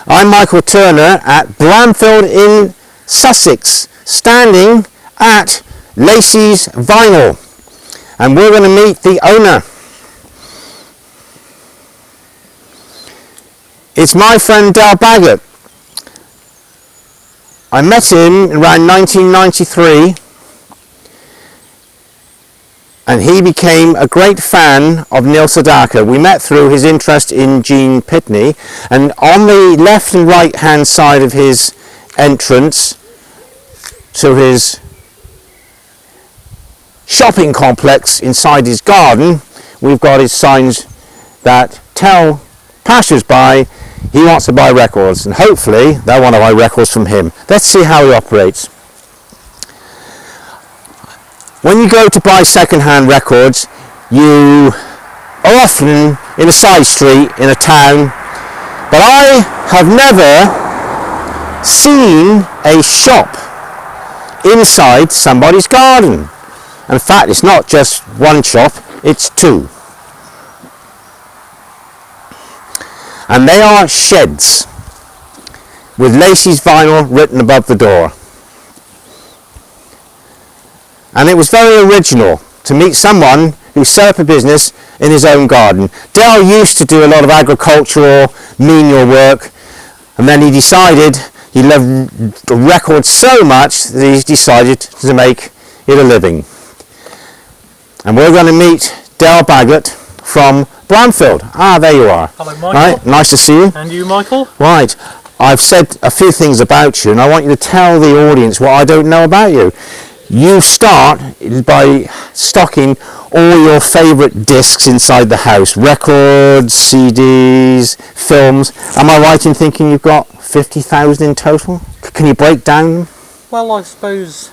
I'm Michael Turner at Bramfield in Sussex, standing at Lacey's Vinyl, and we're going to meet the owner. It's my friend Baggott. I met him around 1993, and he became a great fan of Neil Sedaka. We met through his interest in Gene Pitney, and on the left and right hand side of his entrance to his shopping complex inside his garden, we've got his signs that tell passers-by he wants to buy records, and hopefully they'll want to buy records from him. Let's see how he operates. When you go to buy second-hand records, you are often in a side street in a town, but I have never seen a shop inside somebody's garden. In fact, it's not just one shop, it's two. And they are sheds with Lacey's Vinyl written above the door. And it was very original to meet someone who set up a business in his own garden. Dale used to do a lot of agricultural, menial work, and then he decided he loved records so much that he decided to make it a living. And we're going to meet Dale Baggott from Bramfield. Ah, there you are. Hello, Michael. Right, nice to see you. And you, Michael? Right. I've said a few things about you, and I want you to tell the audience what I don't know about you. You start by stocking all your favourite discs inside the house. Records, CDs, films. Am I right in thinking you've got 50,000 in total? Can you break down them? Well, I suppose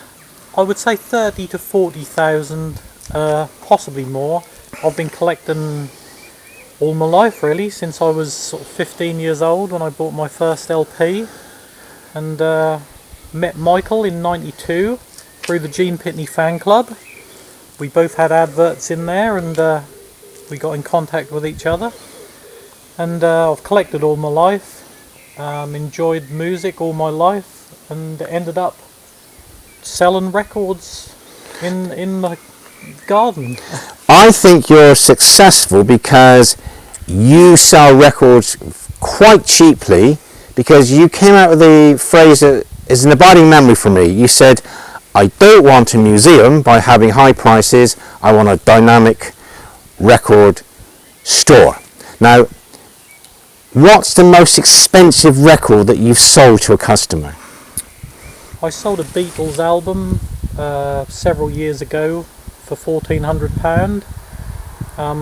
I would say 30 to 40,000, possibly more. I've been collecting all my life, really, since I was sort of 15 years old when I bought my first LP. And met Michael in '92. Through the Gene Pitney fan club. We both had adverts in there, and we got in contact with each other. And I've collected all my life, enjoyed music all my life, and ended up selling records in the garden. I think you're successful because you sell records quite cheaply, because you came out with the phrase that is an abiding memory for me. You said, I don't want a museum by having high prices, I want a dynamic record store. Now, what's the most expensive record that you've sold to a customer? I sold a Beatles album several years ago for £1,400,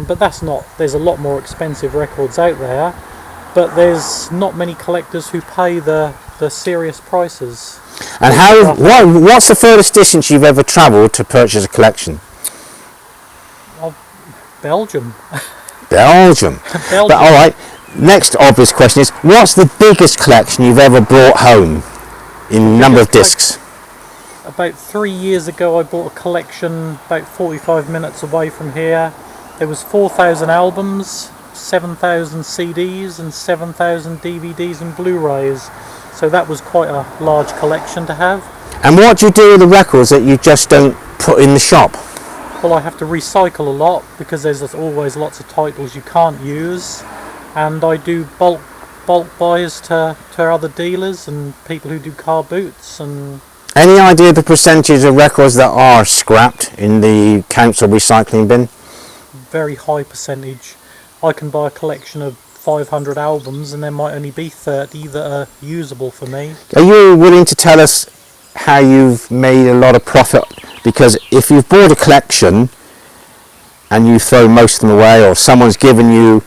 but that's not, there's a lot more expensive records out there, but there's not many collectors who pay the serious prices. And what's the furthest distance you've ever travelled to purchase a collection? Belgium. Belgium. But all right, next obvious question is, what's the biggest collection you've ever brought home in number of discs? About 3 years ago I bought a collection about 45 minutes away from here. There was 4,000 albums, 7,000 CDs and 7,000 DVDs and Blu-rays. So that was quite a large collection to have. And what do you do with the records that you just don't put in the shop? Well, I have to recycle a lot because there's always lots of titles you can't use, and I do bulk buys to other dealers and people who do car boots. And any idea the percentage of records that are scrapped in the council recycling bin? Very high percentage. I can buy a collection of 500 albums and there might only be 30 that are usable for me. Are you willing to tell us how you've made a lot of profit? Because if you've bought a collection and you throw most of them away, or someone's given you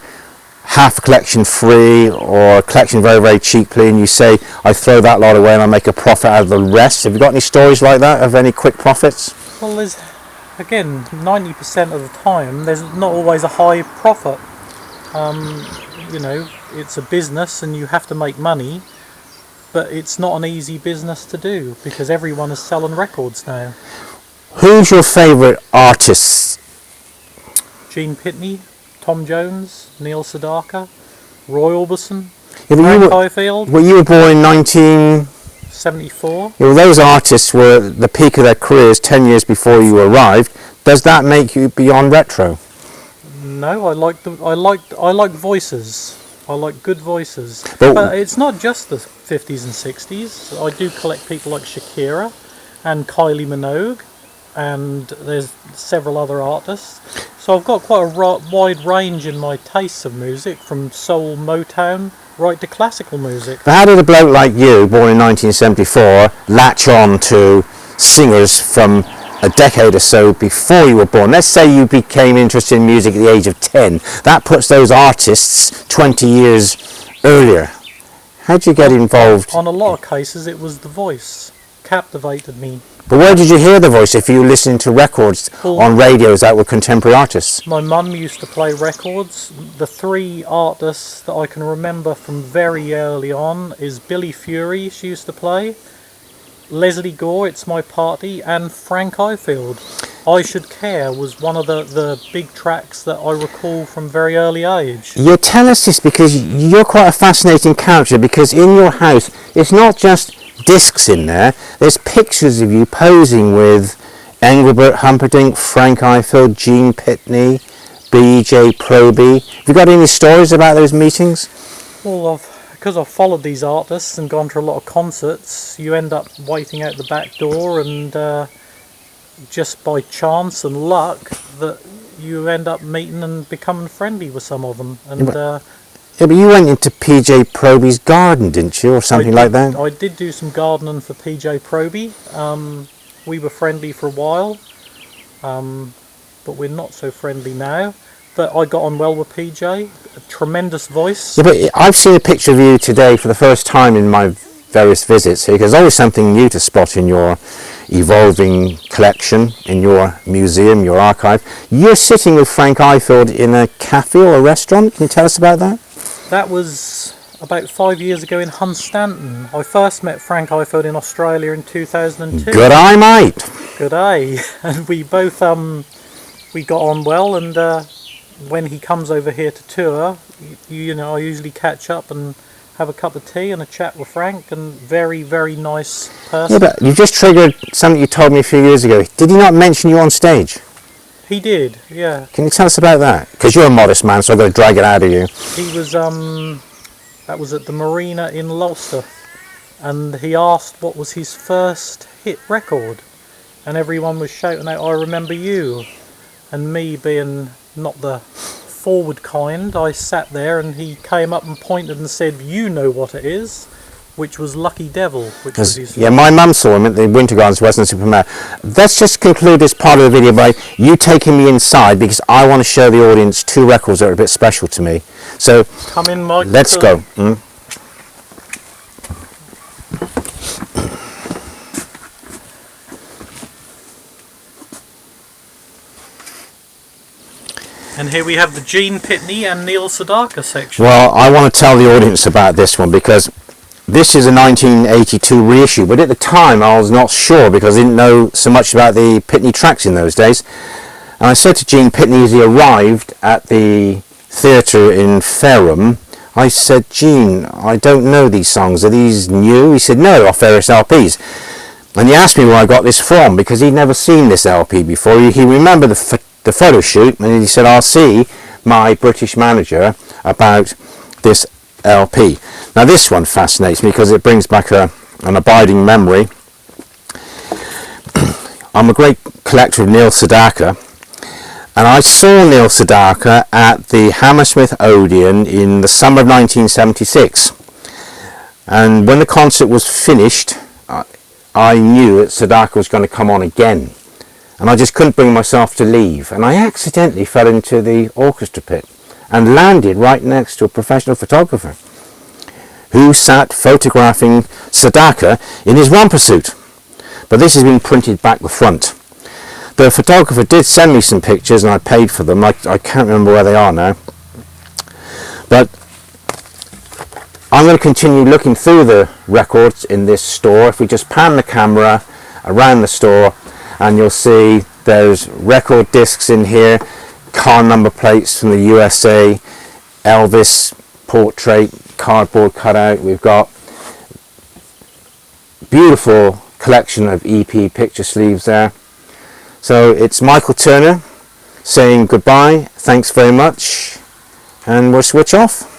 half a collection free or a collection very, very cheaply, and you say, I throw that lot away and I make a profit out of the rest. Have you got any stories like that of any quick profits? Well, there's, again, 90% of the time there's not always a high profit. You know, it's a business and you have to make money, but it's not an easy business to do because everyone is selling records now. Who's your favourite artists? Gene Pitney, Tom Jones, Neil Sedaka, Roy Orbison. Yeah, Frank Highfield. Well, you were born in 1974. Well, those artists were at the peak of their careers 10 years before you arrived. Does that make you beyond retro? No, I like voices. I like good voices. But it's not just the 50s and 60s. I do collect people like Shakira and Kylie Minogue, and there's several other artists. So I've got quite a wide range in my tastes of music, from soul, Motown, right to classical music. how did a bloke like you, born in 1974, latch on to singers from a decade or so before you were born? Let's say you became interested in music at the age of 10. That puts those artists 20 years earlier. How did you get involved? On a lot of cases, it was the voice captivated me. But where did you hear the voice if you were listening to records on radios that were contemporary artists? My mum used to play records. The three artists that I can remember from very early on is Billy Fury, she used to play, Leslie Gore, It's My Party, and Frank Highfield. I Should Care was one of the big tracks that I recall from very early age. You tell us this because you're quite a fascinating character, because in your house it's not just discs in there, there's pictures of you posing with Engelbert Humperdinck, Frank Highfield, Gene Pitney, PJ Proby. Have you got any stories about those meetings? Well, because I've followed these artists and gone to a lot of concerts, you end up waiting out the back door, and just by chance and luck that you end up meeting and becoming friendly with some of them. And yeah, but you went into PJ Proby's garden, didn't you, or something like that? I did do some gardening for PJ Proby. We were friendly for a while, but we're not so friendly now. But I got on well with PJ, a tremendous voice. Yeah, but I've seen a picture of you today for the first time in my various visits here, because there's always something new to spot in your evolving collection, in your museum, your archive. You're sitting with Frank Highfield in a cafe or a restaurant. Can you tell us about that? That was about 5 years ago in Hunstanton. I first met Frank Highfield in Australia in 2002. Good eye, mate. Good eye. And we both we got on well, and when he comes over here to tour, you know, I usually catch up and have a cup of tea and a chat with Frank, and very, very nice person. Yeah, but you just triggered something you told me a few years ago. Did he not mention you on stage? He did, yeah. Can you tell us about that? Because you're a modest man, so I've got to drag it out of you. He was, that was at the Marina in Ulster, and he asked what was his first hit record, and everyone was shouting out, "I remember you," and me being not the forward kind, I sat there, and he came up and pointed and said, "You know what it is," which was Lucky Devil, which was his... Yeah, my mum saw him at the Winter Gardens Western-super-Mare. Let's just conclude this part of the video by you taking me inside, because I want to show the audience two records that are a bit special to me. So, come in, Mike. Let's go. And here we have the Gene Pitney and Neil Sedaka section. Well, I want to tell the audience about this one, because this is a 1982 reissue, but at the time I was not sure, because I didn't know so much about the Pitney tracks in those days. And I said to Gene Pitney as he arrived at the theatre in Fareham, I said, "Gene, I don't know these songs. Are these new?" He said, "No, off various LPs." And he asked me where I got this from, because he'd never seen this LP before. He remembered the photo shoot, and he said, "I'll see my British manager about this LP." Now this one fascinates me because it brings back an abiding memory. I'm a great collector of Neil Sedaka, and I saw Neil Sedaka at the Hammersmith Odeon in the summer of 1976, and when the concert was finished I knew that Sedaka was going to come on again, and I just couldn't bring myself to leave, and I accidentally fell into the orchestra pit and landed right next to a professional photographer who sat photographing Sedaka in his romper suit. But this has been printed back the front. The photographer did send me some pictures and I paid for them. I can't remember where they are now. But I'm going to continue looking through the records in this store. If we just pan the camera around the store, and you'll see there's record discs in here, car number plates from the USA, Elvis portrait, cardboard cutout. We've got beautiful collection of EP picture sleeves there. So it's Michael Turner saying goodbye, thanks very much, and we'll switch off.